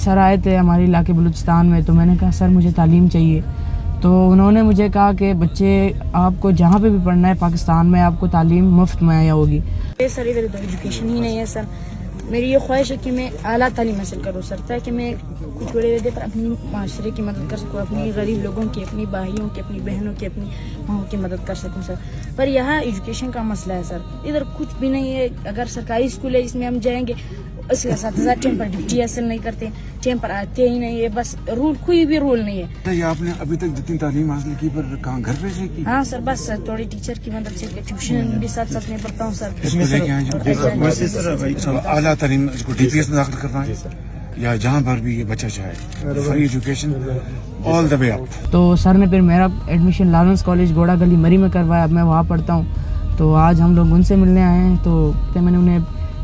سر آئے تھے ہمارے علاقے بلوچستان میں، تو میں نے کہا سر مجھے تعلیم چاہیے، تو انہوں نے مجھے کہا کہ بچے آپ کو جہاں پہ بھی پڑھنا ہے پاکستان میں آپ کو تعلیم مفت مہیا ہوگی۔ سر ادھر ایجوکیشن ہی نہیں ہے سر، میری یہ خواہش ہے کہ میں اعلیٰ تعلیم حاصل کروں سر، تاکہ میں کچھ بڑے عہدے پر اپنی معاشرے کی مدد کر سکوں، اپنی غریب لوگوں کی، اپنی بھائیوں کی، اپنی بہنوں کی، اپنی ماؤں کی مدد کر سکوں سر۔ پر یہاں ایجوکیشن کا مسئلہ ہے سر، ادھر کچھ بھی نہیں ہے۔ اگر سرکاری اسکول ہے جس میں ہم جائیں گے، اس کے اساتذہ ٹائم پر ڈیوٹی حاصل نہیں کرتے، ٹائم پر آتے ہی نہیں ہے، بس رول کوئی بھی رول نہیں ہے۔ یہ آپ نے ابھی تک جتنی تعلیم حاصل کی پر کہاں گھر پہ سے کی؟ ہاں سر، بس سر تھوڑی ٹیچر کی مدد سے ٹیوشن بھی ساتھ ساتھ میں پڑھتا ہوں سر۔ اس میں اعلیٰ تعلیم اس کو ڈی پی ایس میں داخل کرنا ہے یا جہاں پر بھی یہ بچہ چاہے، فری ایجوکیشن آل دا وے اپ۔ تو سر نے پھر میرا ایڈمیشن لارنس کالج گھوڑا گلی مری میں کروایا، اب میں وہاں پڑھتا ہوں۔ تو آج ہم لوگ ان سے ملنے آئے ہیں، تو میں نے انہیں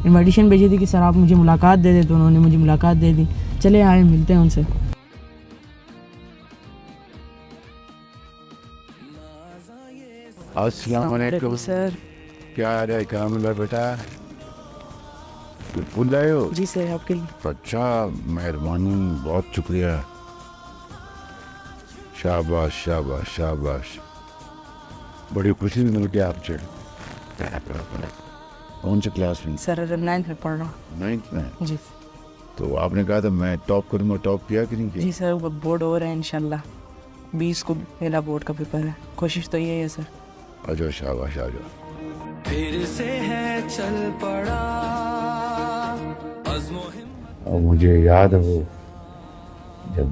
انویٹیشن بھیجی تھی کہ سر آپ مجھے ملاقات دے دیں، تو انہوں نے مجھے ملاقات دے دی۔ چلے آئے ملتے ہیں ان سے۔ السلام علیکم سر۔ کیا حال ہے کامل بھائی بیٹا؟ بھول رہے ہو؟ جی سر، آپ کے لیے۔ اچھا، مہربانی، بہت شکریہ، شاباش شاباش شاباش، بڑی خوشی مل آپ سے۔ کون سے کلاس میں؟ سر 9th میں پڑھ رہا ہوں۔ 9th میں؟ جی تو آپ نے کہا تھا میں ٹاپ کروں گا، ٹاپ کیا کہ نہیں کیا؟ جی سر، وہ بورڈ ہو رہا ہے انشاءاللہ، 20 کو پہلا بورڈ کا پیپر ہے، کوشش تو یہ ہے سر۔ آجو شاباش، آجو۔ پھر سے ہے چل پڑا عزم و اور مجھے یاد ہے وہ جب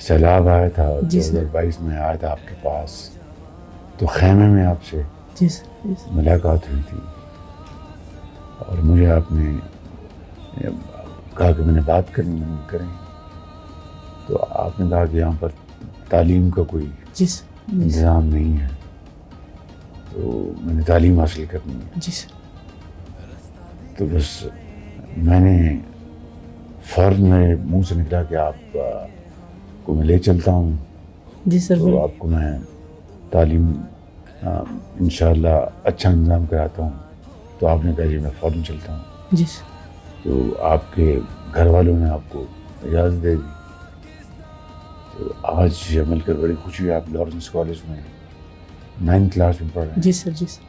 سیلاب آیا تھا 2022 میں آیا تھا آپ کے پاس، تو خیمے میں آپ سے جی سر، ملاقات ہوئی تھی، اور مجھے آپ نے کہا کہ میں نے بات کرنی کریں، تو آپ نے کہا کہ یہاں پر تعلیم کا کوئی جی سر، انتظام نہیں ہے، تو میں نے تعلیم حاصل کرنی ہے۔ جی سر، تو بس میں نے فوراً میرے منہ سے نکلا کہ آپ کو میں لے چلتا ہوں، جی سر، تو آپ کو میں تعلیم انشاءاللہ اچھا انتظام کراتا ہوں۔ تو آپ نے کہا جی میں فوراً چلتا ہوں۔ جی سر، تو آپ کے گھر والوں نے آپ کو اجازت دے دی، تو آج یہ مل کر بڑی خوشی ہے۔ آپ لارنس کالج میں 9th کلاس میں پڑھ رہے ہیں۔ جی سر، جی سر،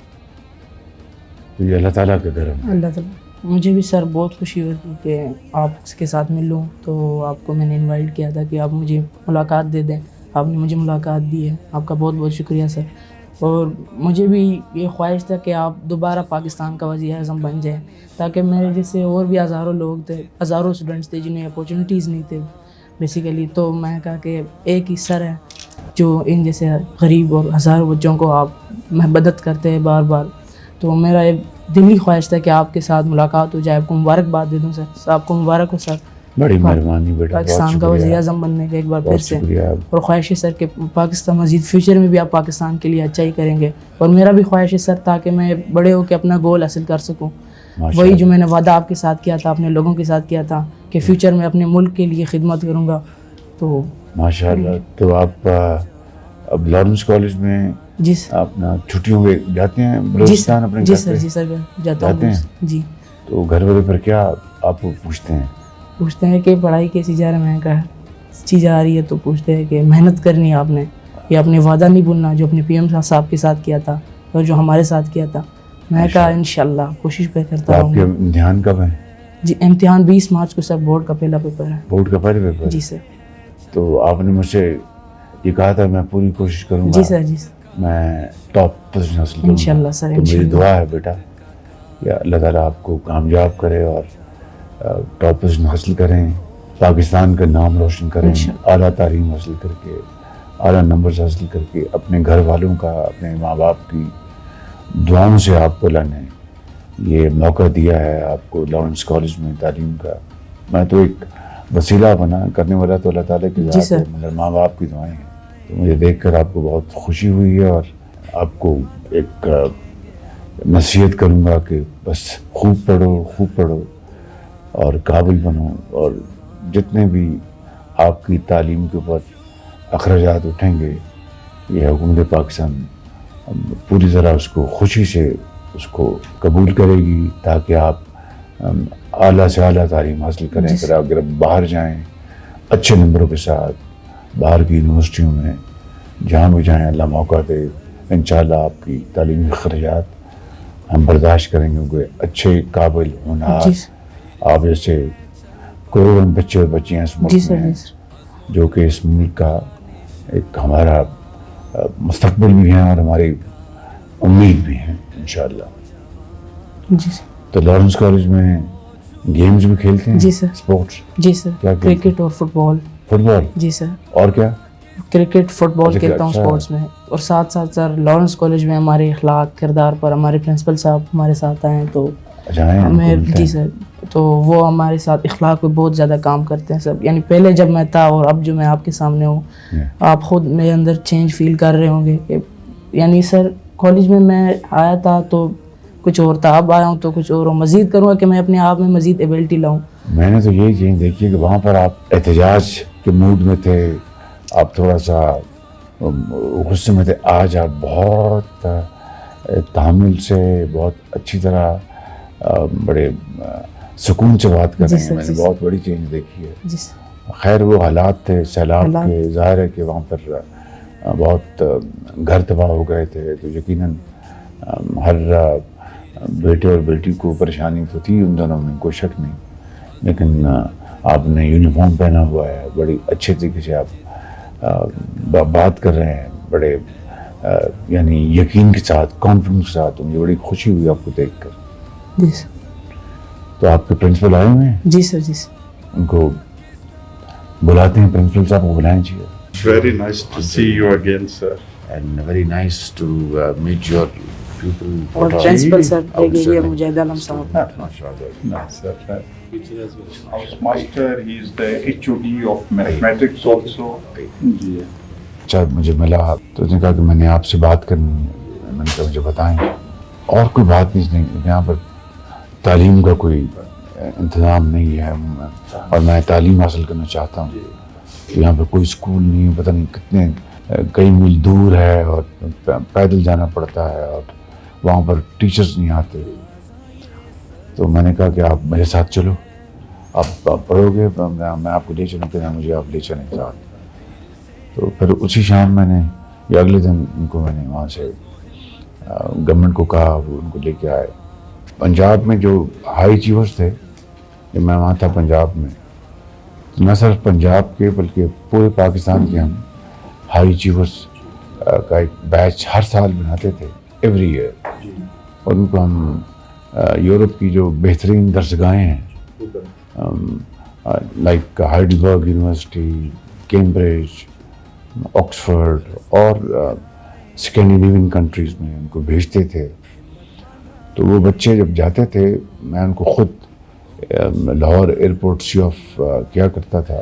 تو یہ اللہ تعالیٰ کا کرم ہے۔ اللہ تعالیٰ۔ مجھے بھی سر بہت خوشی ہوئی کہ آپ کے ساتھ مل لوں، تو آپ کو میں نے انوائٹ کیا تھا کہ آپ مجھے ملاقات دے دیں، آپ نے مجھے ملاقات دی ہے، آپ کا بہت بہت شکریہ سر۔ اور مجھے بھی یہ خواہش تھا کہ آپ دوبارہ پاکستان کا وزیر اعظم بن جائیں، تاکہ میرے جیسے اور بھی ہزاروں لوگ تھے، ہزاروں اسٹوڈنٹس تھے جنہیں اپورچونیٹیز نہیں تھے بیسیکلی، تو میں کہا کہ ایک ہی سر ہے جو ان جیسے غریب اور ہزاروں بچوں کو آپ مدد کرتے ہیں بار بار، تو میرا ایک دلی خواہش تھا کہ آپ کے ساتھ ملاقات ہو جائے، آپ کو مبارکباد دے دوں سر، آپ کو مبارک ہو سر، بڑی مہربانی بیٹا، پاکستان کا وزیر اعظم بننے کے ایک بار پھر بہت سے، شکریہ۔ اور خواہش ہے سر کہ پاکستان مزید فیوچر میں بھی آپ پاکستان کے لیے اچھا ہی کریں گے، اور میرا بھی خواہش ہے سر تاکہ میں بڑے ہو کے اپنا گول حاصل کر سکوں، وہی جو میں نے وعدہ آپ کے ساتھ کیا تھا، اپنے لوگوں کے ساتھ کیا تھا کہ فیوچر میں اپنے ملک کے لیے خدمت کروں گا۔ تو ماشاء اللہ۔ تو آپ اب لارنس کالج میں جی سر، اپنا چھٹیوں میں جاتے ہیں بلوچستان اپنے جی گھر سر، پہ؟ جی سر، جاتا ہوں جی۔ تو گھر والے پھر کیا آپ کو پوچھتے ہیں؟ پوچھتے ہیں کہ پڑھائی کیسی جا رہی ہے، میں نے کہا اچھی جا رہی ہے، تو پوچھتے ہیں کہ محنت کرنی ہے آپ نے، یا اپنے وعدہ نہیں بھولنا جو اپنے پی ایم صاحب کے ساتھ کیا تھا اور جو ہمارے ساتھ کیا تھا۔ میں نے کہا انشاءاللہ کوشش پہ تو کرتا آپ رہوں کے گا۔ امتحان کب ہیں؟ جی امتحان 20 مارچ کو سر، بورڈ کا پہلا پیپر ہے۔ بورڈ کا پہلے پیپر؟ جی سر، تو آپ نے مجھ سے یہ کہا تھا میں پوری کوشش کروں گا، جی سر، جی سر، میں ٹاپ پوزیشن حاصل کروں گا انشاءاللہ سر، تو میری انشاءاللہ۔ دعا ہے بیٹا کہ اللہ تعالیٰ آپ کو کامیاب کرے اور ٹاپ پوزیشن حاصل کریں، پاکستان کا نام روشن کریں، اعلیٰ تعلیم حاصل کر کے، اعلیٰ نمبرز حاصل کر کے، اپنے گھر والوں کا، اپنے ماں باپ کی دعاؤں سے آپ کو اللہ نے یہ موقع دیا ہے آپ کو لارنس کالج میں تعلیم کا۔ میں تو ایک وسیلہ بنا، کرنے والا تو اللہ تعالیٰ کی ذات ہے، مگر ماں باپ کی دعائیں ہیں۔ تو مجھے دیکھ کر آپ کو بہت خوشی ہوئی ہے، اور آپ کو ایک نصیحت کروں گا کہ بس خوب پڑھو اور قابل بنو، اور جتنے بھی آپ کی تعلیم کے اوپر اخراجات اٹھیں گے یہ حکومت پاکستان پوری طرح اس کو خوشی سے اس کو قبول کرے گی، تاکہ آپ اعلیٰ سے اعلیٰ تعلیم حاصل کریں. پھر اگر باہر جائیں اچھے نمبروں کے ساتھ باہر کی یونیورسٹیوں میں جہاں بھی جائیں اللہ موقع دے, انشاءاللہ آپ کی تعلیمی خرچات ہم برداشت کریں گے. کیونکہ اچھے قابل ہونہار آپ جیسے کروڑوں بچے اور بچیاں اس ملک میں ہیں جو کہ اس ملک کا ایک ہمارا مستقبل بھی ہیں اور ہماری امید بھی ہیں انشاءاللہ. جی سر. تو لارنس کالج میں گیمز بھی کھیلتے ہیں؟ جی سر. اسپورٹس؟ جی سر. کیا کرکٹ اور فٹ بال. فٹ بال؟ جی سر. اور کیا؟ کرکٹ فٹ بال کھیلتا ہوں اسپورٹس میں. اور ساتھ ساتھ سر لارنس کالج میں ہمارے اخلاق کردار پر ہمارے پرنسپل صاحب ہمارے ساتھ آئے ہیں تو ہمیں جی سر تو وہ ہمارے ساتھ اخلاق پہ بہت زیادہ کام کرتے ہیں سب. یعنی پہلے جب میں تھا اور اب جو میں آپ کے سامنے ہوں آپ خود میرے اندر چینج فیل کر رہے ہوں گے کہ یعنی سر کالج میں آیا تھا تو کچھ اور تھا, اب آیا ہوں تو کچھ اور ہوں. مزید کروں گا کہ میں اپنے آپ میں مزید ایبلٹی لاؤں. میں نے تو یہی چیز دیکھی ہے کہ وہاں پر آپ احتجاج کے موڈ میں تھے, آپ تھوڑا سا غصے میں تھے. آج آپ بہت تحمل سے بہت اچھی طرح بڑے سکون سے بات کر رہے ہیں. میں نے بہت بڑی چینج دیکھی ہے. خیر وہ حالات تھے سیلاب کے, ظاہر ہے کہ وہاں پر بہت گھر تباہ ہو گئے تھے تو یقیناً ہر بیٹے اور بیٹی کو پریشانی تو تھی ان دونوں میں, کوئی شک نہیں. لیکن آپ نے یونیفارم پہنا ہوا ہے, بڑی اچھے طریقے سے آپ بات کر رہے ہیں, بڑے یعنی یقین کے ساتھ کانفیڈنس کے ساتھ. مجھے بڑی خوشی ہوئی آپ کو دیکھ کر. جی سر. تو آپ کے پرنسپل آئے ہوئے ہیں؟ جی سر. جی سر. ان کو بلاتے ہیں, پرنسپل صاحب کو بلائیں چاہیے. Very nice to see you again, sir. And very nice to meet your people. اور پرنسپل سر دیکھ لیجیے مجاہد عالم صاحب. No, sir. House master, he is the HOD of mathematics also. اچھا مجھے ملا تو اس نے کہا کہ میں نے آپ سے بات کرنی ہے. میں نے کہا مجھے بتائیں. اور کوئی بات نہیں, یہاں پر تعلیم کا کوئی انتظام نہیں ہے اور میں تعلیم حاصل کرنا چاہتا ہوں. یہاں پر کوئی اسکول نہیں, پتہ نہیں کتنے کئی میل دور ہے اور پیدل جانا پڑتا ہے اور وہاں پر ٹیچرز نہیں آتے. تو میں نے کہا کہ آپ میرے ساتھ چلو, آپ پڑھو گے, میں آپ کو لے چلوں کہ مجھے آپ لے چلیں ساتھ. تو پھر اسی شام میں نے یا اگلے دن ان کو میں نے وہاں سے گورنمنٹ کو کہا, وہ ان کو لے کے آئے. پنجاب میں جو ہائی اچیورز تھے, جب میں وہاں تھا پنجاب میں, نہ صرف پنجاب کے بلکہ پورے پاکستان کے ہم ہائی اچیورز کا ایک بیچ ہر سال بناتے تھے, ایوری ایئر. اور ان کو ہم یورپ کی جو بہترین درسگاہیں ہیں like Heidelberg university, Cambridge, Oxford اور اسکینڈینیوین کنٹریز میں ان کو بھیجتے تھے. تو وہ بچے جب جاتے تھے میں ان کو خود لاہور ایئرپورٹ سی آف کیا کرتا تھا.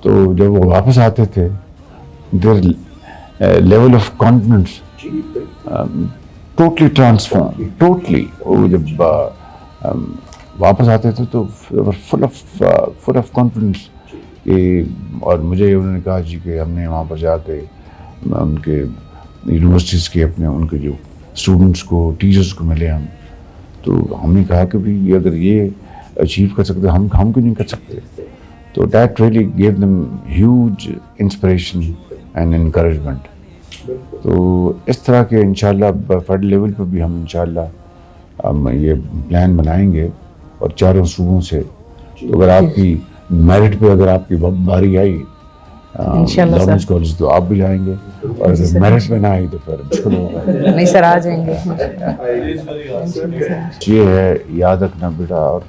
تو جب وہ واپس آتے تھے their level of confidence totally transform, totally. وہ جب واپس آتے تھے تو فل آف کانفیڈنس. اور مجھے انہوں نے کہا جی کہ ہم نے وہاں پر جا کے ان کے یونیورسٹیز کے اپنے ان کے جو اسٹوڈنٹس کو ٹیچرس کو ملے ہم, تو ہم نے کہا کہ بھی اگر یہ اچیو کر سکتے ہم کیوں نہیں کر سکتے. تو that really give them huge inspiration and encouragement. تو اس طرح کے انشاءاللہ فیڈرل لیول پہ بھی ہم انشاءاللہ ہم یہ پلان بنائیں گے اور چاروں صوبوں سے. تو اگر آپ کی میرٹ پہ اگر آپ کی باری آئی لارنس کالج تو آپ بھی جائیں گے, اور اگر میرٹ پہ نہ آئی تو پھر مشکل ہوگا. نہیں سر آ جائیں گے. یہ ہے یاد رکھنا بیٹا, اور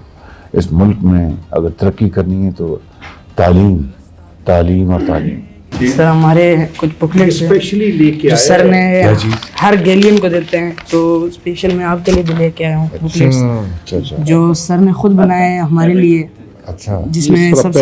اس ملک میں اگر ترقی کرنی ہے تو تعلیم تعلیم اور تعلیم. سر ہمارے کچھ بکلیٹس جو سر نے ہر گیلین کو دیتے ہیں, تو اسپیشل میں آپ کے لیے بھی لے کے آیا ہوں بکلیٹس جو سر نے خود بنائے ہیں ہمارے لیے. اچھا, جس میں سب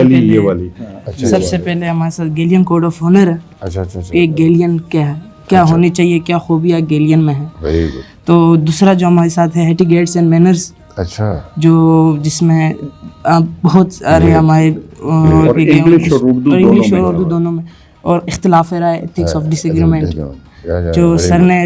سے پہلے ہمارے ساتھ گیلین کوڈ آف آنر ہے. اچھا ایک گیلین کیا ہے, کیا ہونی چاہیے, کیا خوبیاں گیلین میں ہیں. تو دوسرا جو ہمارے ساتھ ہے ایٹیکیٹس اینڈ مینرز, اچھا, جو جس میں بہت سارے ہمارے انگلش اور اردو دونوں میں, اور اختلاف رائے ایتھکس آف ڈس ایگریمنٹ جو سر نے